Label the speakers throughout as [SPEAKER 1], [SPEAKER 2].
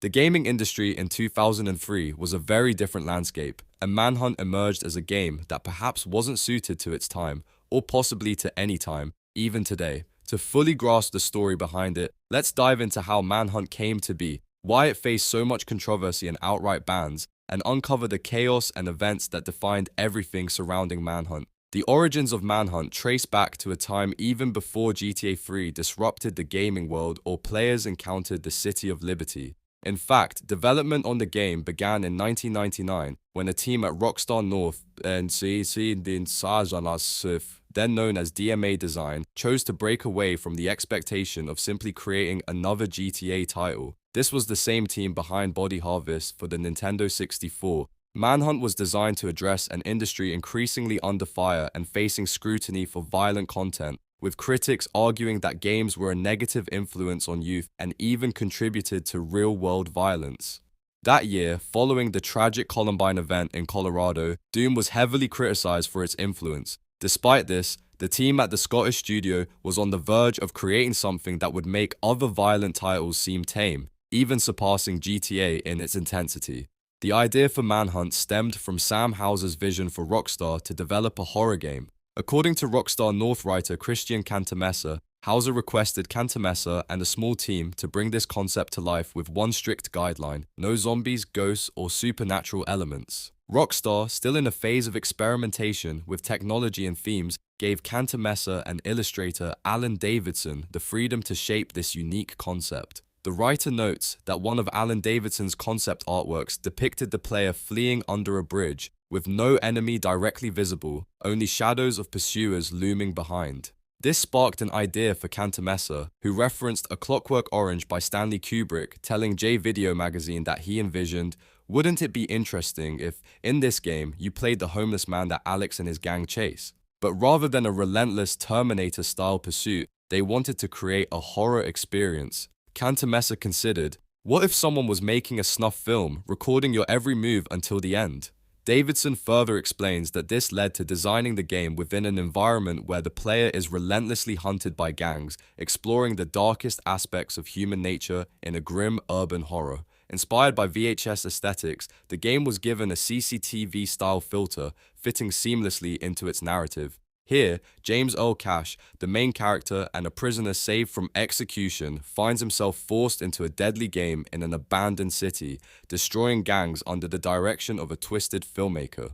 [SPEAKER 1] The gaming industry in 2003 was a very different landscape, and Manhunt emerged as a game that perhaps wasn't suited to its time, or possibly to any time, even today. To fully grasp the story behind it, let's dive into how Manhunt came to be, why it faced so much controversy and outright bans, and uncover the chaos and events that defined everything surrounding Manhunt. The origins of Manhunt trace back to a time even before GTA 3 disrupted the gaming world or players encountered the City of Liberty. In fact, development on the game began in 1999 when a team at Rockstar North and then known as DMA Design, chose to break away from the expectation of simply creating another GTA title. This was the same team behind Body Harvest for the Nintendo 64. Manhunt was designed to address an industry increasingly under fire and facing scrutiny for violent content, with critics arguing that games were a negative influence on youth and even contributed to real-world violence. That year, following the tragic Columbine event in Colorado, Doom was heavily criticized for its influence. Despite this, the team at the Scottish studio was on the verge of creating something that would make other violent titles seem tame, even surpassing GTA in its intensity. The idea for Manhunt stemmed from Sam Houser's vision for Rockstar to develop a horror game. According to Rockstar North writer Christian Cantamessa, Houser requested Cantamessa and a small team to bring this concept to life with one strict guideline: no zombies, ghosts, or supernatural elements. Rockstar, still in a phase of experimentation with technology and themes, gave Cantamessa and illustrator Alan Davidson the freedom to shape this unique concept. The writer notes that one of Alan Davidson's concept artworks depicted the player fleeing under a bridge, with no enemy directly visible, only shadows of pursuers looming behind. This sparked an idea for Cantamessa, who referenced A Clockwork Orange by Stanley Kubrick, telling J-Video magazine that he envisioned, "Wouldn't it be interesting if, in this game, you played the homeless man that Alex and his gang chase?" But rather than a relentless Terminator-style pursuit, they wanted to create a horror experience. Cantamessa considered, what if someone was making a snuff film, recording your every move until the end? Davidson further explains that this led to designing the game within an environment where the player is relentlessly hunted by gangs, exploring the darkest aspects of human nature in a grim urban horror. Inspired by VHS aesthetics, the game was given a CCTV-style filter, fitting seamlessly into its narrative. Here, James Earl Cash, the main character and a prisoner saved from execution, finds himself forced into a deadly game in an abandoned city, destroying gangs under the direction of a twisted filmmaker.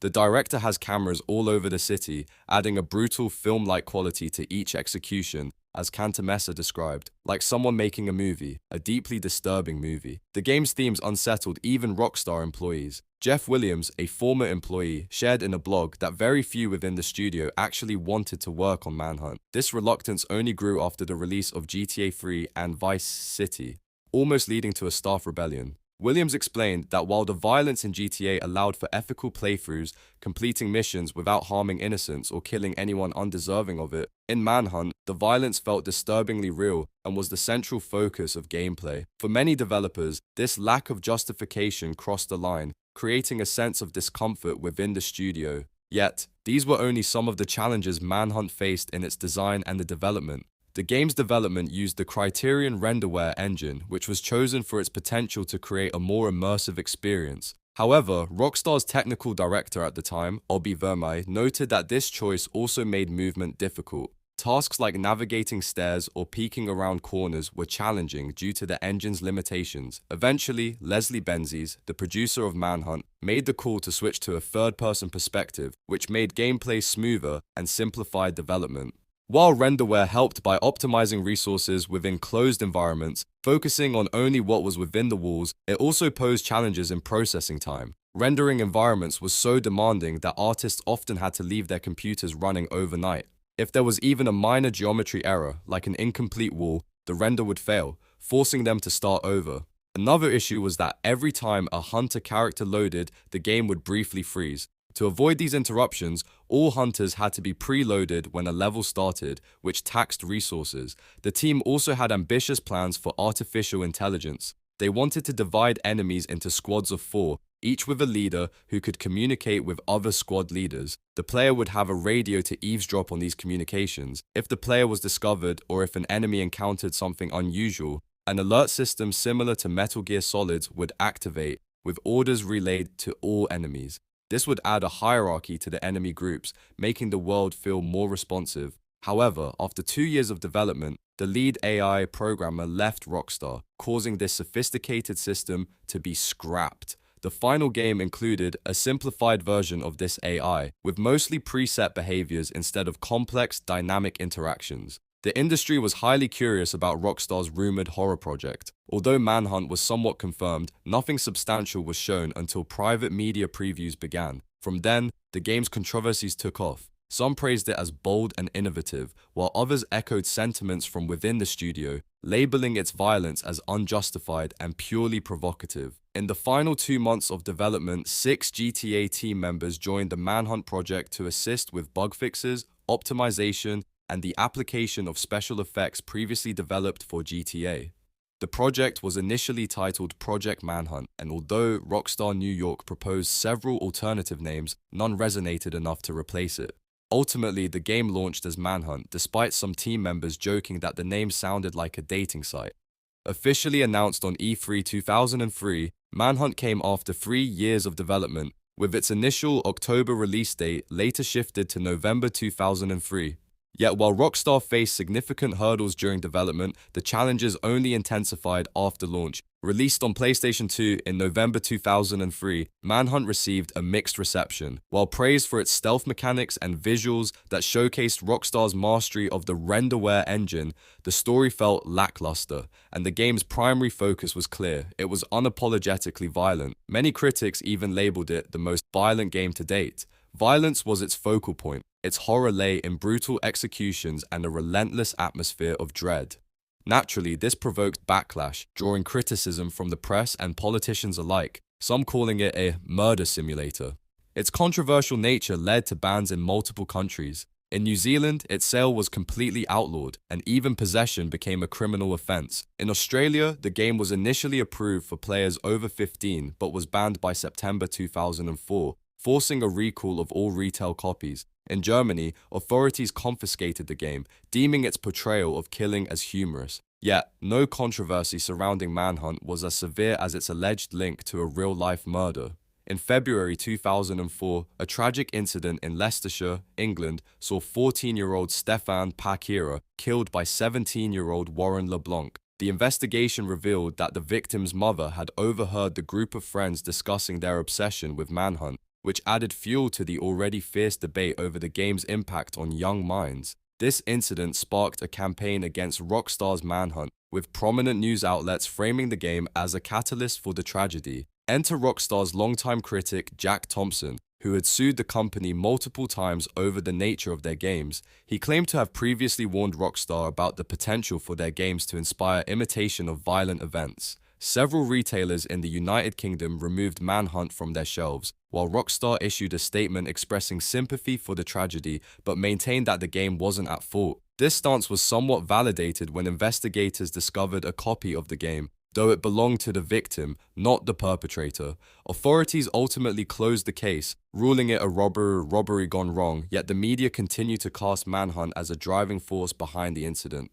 [SPEAKER 1] The director has cameras all over the city, adding a brutal film-like quality to each execution, as Cantamessa described, like someone making a movie, a deeply disturbing movie. The game's themes unsettled even Rockstar employees. Jeff Williams, a former employee, shared in a blog that very few within the studio actually wanted to work on Manhunt. This reluctance only grew after the release of GTA 3 and Vice City, almost leading to a staff rebellion. Williams explained that while the violence in GTA allowed for ethical playthroughs, completing missions without harming innocents or killing anyone undeserving of it, in Manhunt, the violence felt disturbingly real and was the central focus of gameplay. For many developers, this lack of justification crossed the line, creating a sense of discomfort within the studio. Yet, these were only some of the challenges Manhunt faced in its design and the development. The game's development used the Criterion Renderware engine, which was chosen for its potential to create a more immersive experience. However, Rockstar's technical director at the time, Obi Vermey, noted that this choice also made movement difficult. Tasks like navigating stairs or peeking around corners were challenging due to the engine's limitations. Eventually, Leslie Benzies, the producer of Manhunt, made the call to switch to a third-person perspective, which made gameplay smoother and simplified development. While Renderware helped by optimizing resources within closed environments, focusing on only what was within the walls, it also posed challenges in processing time. Rendering environments was so demanding that artists often had to leave their computers running overnight. If there was even a minor geometry error, like an incomplete wall, the render would fail, forcing them to start over. Another issue was that every time a hunter character loaded, the game would briefly freeze. To avoid these interruptions, all hunters had to be preloaded when a level started, which taxed resources. The team also had ambitious plans for artificial intelligence. They wanted to divide enemies into squads of 4, each with a leader who could communicate with other squad leaders. The player would have a radio to eavesdrop on these communications. If the player was discovered or if an enemy encountered something unusual, An alert system similar to Metal Gear Solid's would activate, with orders relayed to all enemies. This would add a hierarchy to the enemy groups, making the world feel more responsive. However, after 2 years of development, the lead AI programmer left Rockstar, causing this sophisticated system to be scrapped. The final game included a simplified version of this AI, with mostly preset behaviors instead of complex, dynamic interactions. The industry was highly curious about Rockstar's rumored horror project. Although Manhunt was somewhat confirmed, nothing substantial was shown until private media previews began. From then, the game's controversies took off. Some praised it as bold and innovative, while others echoed sentiments from within the studio, labeling its violence as unjustified and purely provocative. In the final 2 months of development, 6 GTA team members joined the Manhunt project to assist with bug fixes, optimization, and the application of special effects previously developed for GTA. The project was initially titled Project Manhunt, and although Rockstar New York proposed several alternative names, none resonated enough to replace it. Ultimately, the game launched as Manhunt, despite some team members joking that the name sounded like a dating site. Officially announced on E3 2003, Manhunt came after 3 years of development, with its initial October release date later shifted to November 2003. Yet while Rockstar faced significant hurdles during development, the challenges only intensified after launch. Released on PlayStation 2 in November 2003, Manhunt received a mixed reception. While praised for its stealth mechanics and visuals that showcased Rockstar's mastery of the renderware engine, the story felt lackluster, and the game's primary focus was clear. It was unapologetically violent. Many critics even labeled it the most violent game to date. Violence was its focal point. Its horror lay in brutal executions and a relentless atmosphere of dread. Naturally, this provoked backlash, drawing criticism from the press and politicians alike, some calling it a murder simulator. Its controversial nature led to bans in multiple countries. In New Zealand, its sale was completely outlawed, and even possession became a criminal offense. In Australia, the game was initially approved for players over 15 but was banned by September 2004, forcing a recall of all retail copies. In Germany, authorities confiscated the game, deeming its portrayal of killing as humorous. Yet, no controversy surrounding Manhunt was as severe as its alleged link to a real-life murder. In February 2004, a tragic incident in Leicestershire, England, saw 14-year-old Stefan Pakira killed by 17-year-old Warren LeBlanc. The investigation revealed that the victim's mother had overheard the group of friends discussing their obsession with Manhunt, which added fuel to the already fierce debate over the game's impact on young minds. This incident sparked a campaign against Rockstar's Manhunt, with prominent news outlets framing the game as a catalyst for the tragedy. Enter Rockstar's longtime critic Jack Thompson, who had sued the company multiple times over the nature of their games. He claimed to have previously warned Rockstar about the potential for their games to inspire imitation of violent events. Several retailers in the United Kingdom removed Manhunt from their shelves, while Rockstar issued a statement expressing sympathy for the tragedy but maintained that the game wasn't at fault. This stance was somewhat validated when investigators discovered a copy of the game, though it belonged to the victim, not the perpetrator. Authorities ultimately closed the case, ruling it a robbery gone wrong, yet the media continued to cast Manhunt as a driving force behind the incident.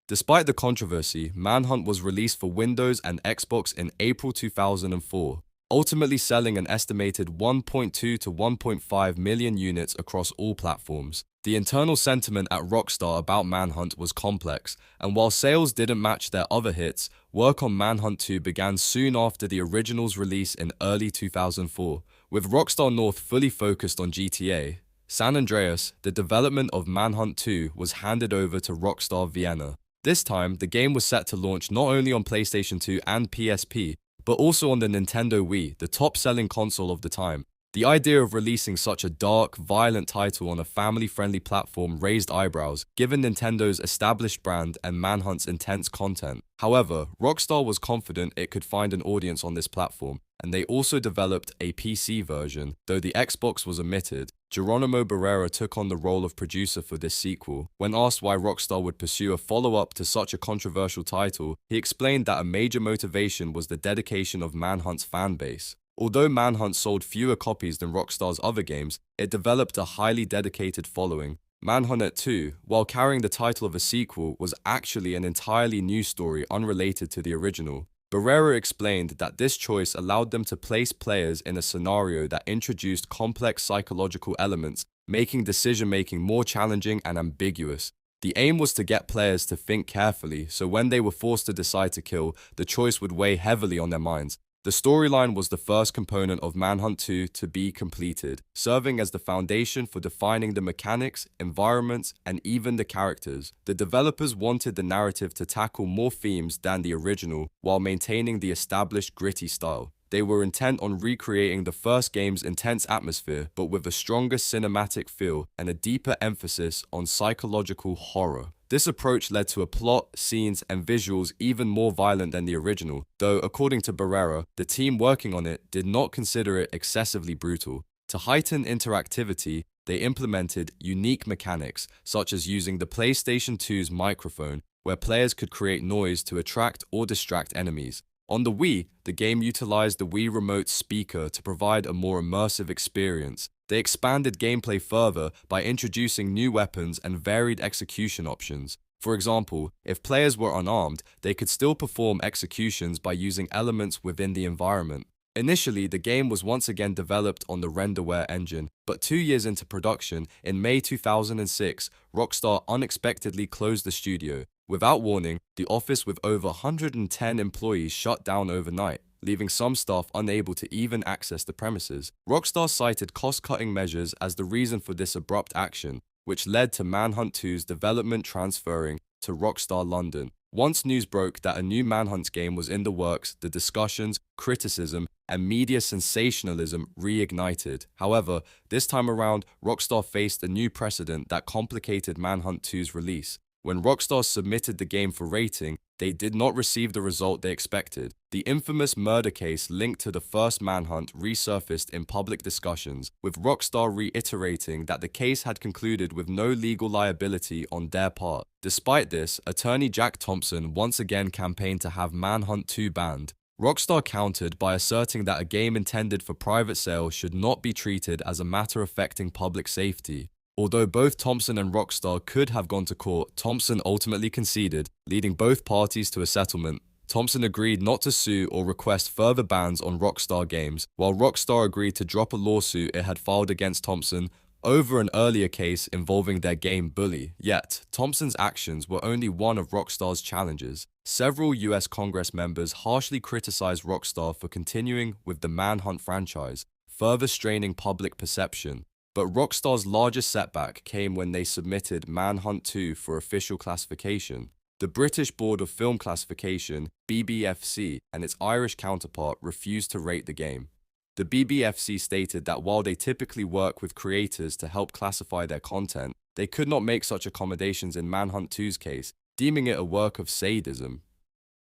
[SPEAKER 1] Despite the controversy, Manhunt was released for Windows and Xbox in April 2004, ultimately selling an estimated 1.2 to 1.5 million units across all platforms. The internal sentiment at Rockstar about Manhunt was complex, and while sales didn't match their other hits, work on Manhunt 2 began soon after the original's release in early 2004. With Rockstar North fully focused on GTA, San Andreas, the development of Manhunt 2 was handed over to Rockstar Vienna. This time, the game was set to launch not only on PlayStation 2 and PSP, but also on the Nintendo Wii, the top-selling console of the time. The idea of releasing such a dark, violent title on a family-friendly platform raised eyebrows, given Nintendo's established brand and Manhunt's intense content. However, Rockstar was confident it could find an audience on this platform, and they also developed a PC version, though the Xbox was omitted. Geronimo Barrera took on the role of producer for this sequel. When asked why Rockstar would pursue a follow-up to such a controversial title, he explained that a major motivation was the dedication of Manhunt's fanbase. Although Manhunt sold fewer copies than Rockstar's other games, it developed a highly dedicated following. Manhunt 2, while carrying the title of a sequel, was actually an entirely new story unrelated to the original. Barrera explained that this choice allowed them to place players in a scenario that introduced complex psychological elements, making decision-making more challenging and ambiguous. The aim was to get players to think carefully, so when they were forced to decide to kill, the choice would weigh heavily on their minds. The storyline was the first component of Manhunt 2 to be completed, serving as the foundation for defining the mechanics, environments, and even the characters. The developers wanted the narrative to tackle more themes than the original, while maintaining the established gritty style. They were intent on recreating the first game's intense atmosphere, but with a stronger cinematic feel and a deeper emphasis on psychological horror. This approach led to a plot, scenes, and visuals even more violent than the original, though according to Barrera, the team working on it did not consider it excessively brutal. To heighten interactivity, they implemented unique mechanics, such as using the PlayStation 2's microphone, where players could create noise to attract or distract enemies. On the Wii, the game utilized the Wii Remote speaker to provide a more immersive experience. They expanded gameplay further by introducing new weapons and varied execution options. For example, if players were unarmed, they could still perform executions by using elements within the environment. Initially, the game was once again developed on the Renderware engine, but 2 years into production, in May 2006, Rockstar unexpectedly closed the studio. Without warning, the office with over 110 employees shut down overnight, leaving some staff unable to even access the premises. Rockstar cited cost-cutting measures as the reason for this abrupt action, which led to Manhunt 2's development transferring to Rockstar London. Once news broke that a new Manhunt game was in the works, the discussions, criticism, and media sensationalism reignited. However, this time around, Rockstar faced a new precedent that complicated Manhunt 2's release. When Rockstar submitted the game for rating, they did not receive the result they expected. The infamous murder case linked to the first Manhunt resurfaced in public discussions, with Rockstar reiterating that the case had concluded with no legal liability on their part. Despite this, attorney Jack Thompson once again campaigned to have Manhunt 2 banned. Rockstar countered by asserting that a game intended for private sale should not be treated as a matter affecting public safety. Although both Thompson and Rockstar could have gone to court, Thompson ultimately conceded, leading both parties to a settlement. Thompson agreed not to sue or request further bans on Rockstar games, while Rockstar agreed to drop a lawsuit it had filed against Thompson over an earlier case involving their game Bully. Yet, Thompson's actions were only one of Rockstar's challenges. Several US Congress members harshly criticized Rockstar for continuing with the Manhunt franchise, further straining public perception. But Rockstar's largest setback came when they submitted Manhunt 2 for official classification. The British Board of Film Classification, BBFC, and its Irish counterpart refused to rate the game. The BBFC stated that while they typically work with creators to help classify their content, they could not make such accommodations in Manhunt 2's case, deeming it a work of sadism.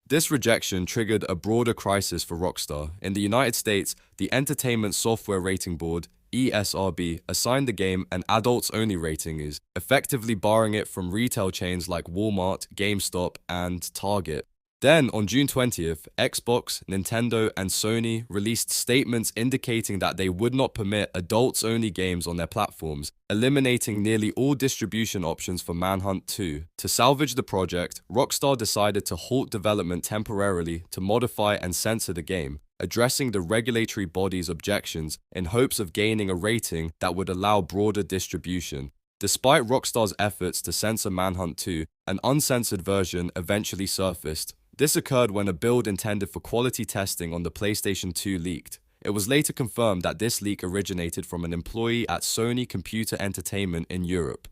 [SPEAKER 1] This rejection triggered a broader crisis for Rockstar. In the United States, the Entertainment Software Rating Board, ESRB, assigned the game an adults-only rating, effectively barring it from retail chains like Walmart, GameStop, and Target. Then, on June 20th, Xbox, Nintendo, and Sony released statements indicating that they would not permit adults-only games on their platforms, eliminating nearly all distribution options for Manhunt 2. To salvage the project, Rockstar decided to halt development temporarily to modify and censor the game, addressing the regulatory body's objections in hopes of gaining a rating that would allow broader distribution. Despite Rockstar's efforts to censor Manhunt 2, an uncensored version eventually surfaced. This occurred when a build intended for quality testing on the PlayStation 2 leaked. It was later confirmed that this leak originated from an employee at Sony Computer Entertainment in Europe.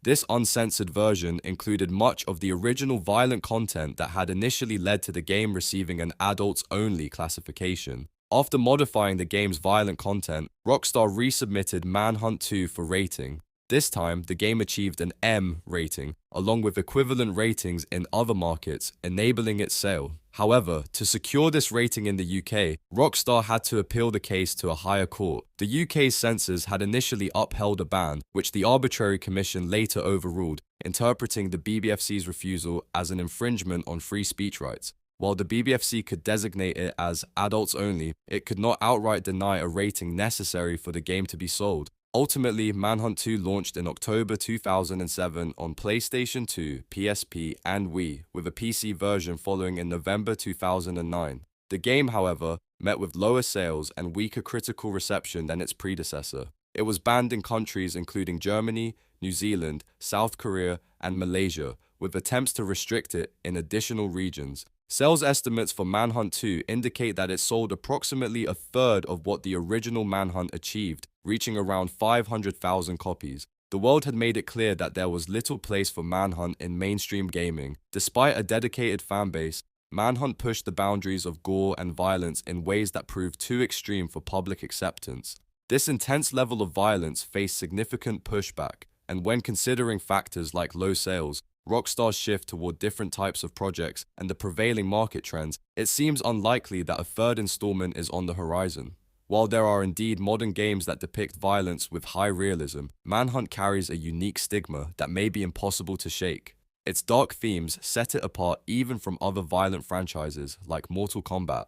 [SPEAKER 1] This uncensored version included much of the original violent content that had initially led to the game receiving an adults-only classification. After modifying the game's violent content, Rockstar resubmitted Manhunt 2 for rating. This time, the game achieved an M rating, along with equivalent ratings in other markets, enabling its sale. However, to secure this rating in the UK, Rockstar had to appeal the case to a higher court. The UK's censors had initially upheld a ban, which the Arbitrary Commission later overruled, interpreting the BBFC's refusal as an infringement on free speech rights. While the BBFC could designate it as adults only, it could not outright deny a rating necessary for the game to be sold. Ultimately, Manhunt 2 launched in October 2007 on PlayStation 2, PSP, and Wii, with a PC version following in November 2009. The game, however, met with lower sales and weaker critical reception than its predecessor. It was banned in countries including Germany, New Zealand, South Korea, and Malaysia, with attempts to restrict it in additional regions. Sales estimates for Manhunt 2 indicate that it sold approximately a third of what the original Manhunt achieved, reaching around 500,000 copies. The world had made it clear that there was little place for Manhunt in mainstream gaming. Despite a dedicated fanbase, Manhunt pushed the boundaries of gore and violence in ways that proved too extreme for public acceptance. This intense level of violence faced significant pushback, and when considering factors like low sales, Rockstar's shift toward different types of projects, and the prevailing market trends, it seems unlikely that a third installment is on the horizon. While there are indeed modern games that depict violence with high realism, Manhunt carries a unique stigma that may be impossible to shake. Its dark themes set it apart even from other violent franchises like Mortal Kombat.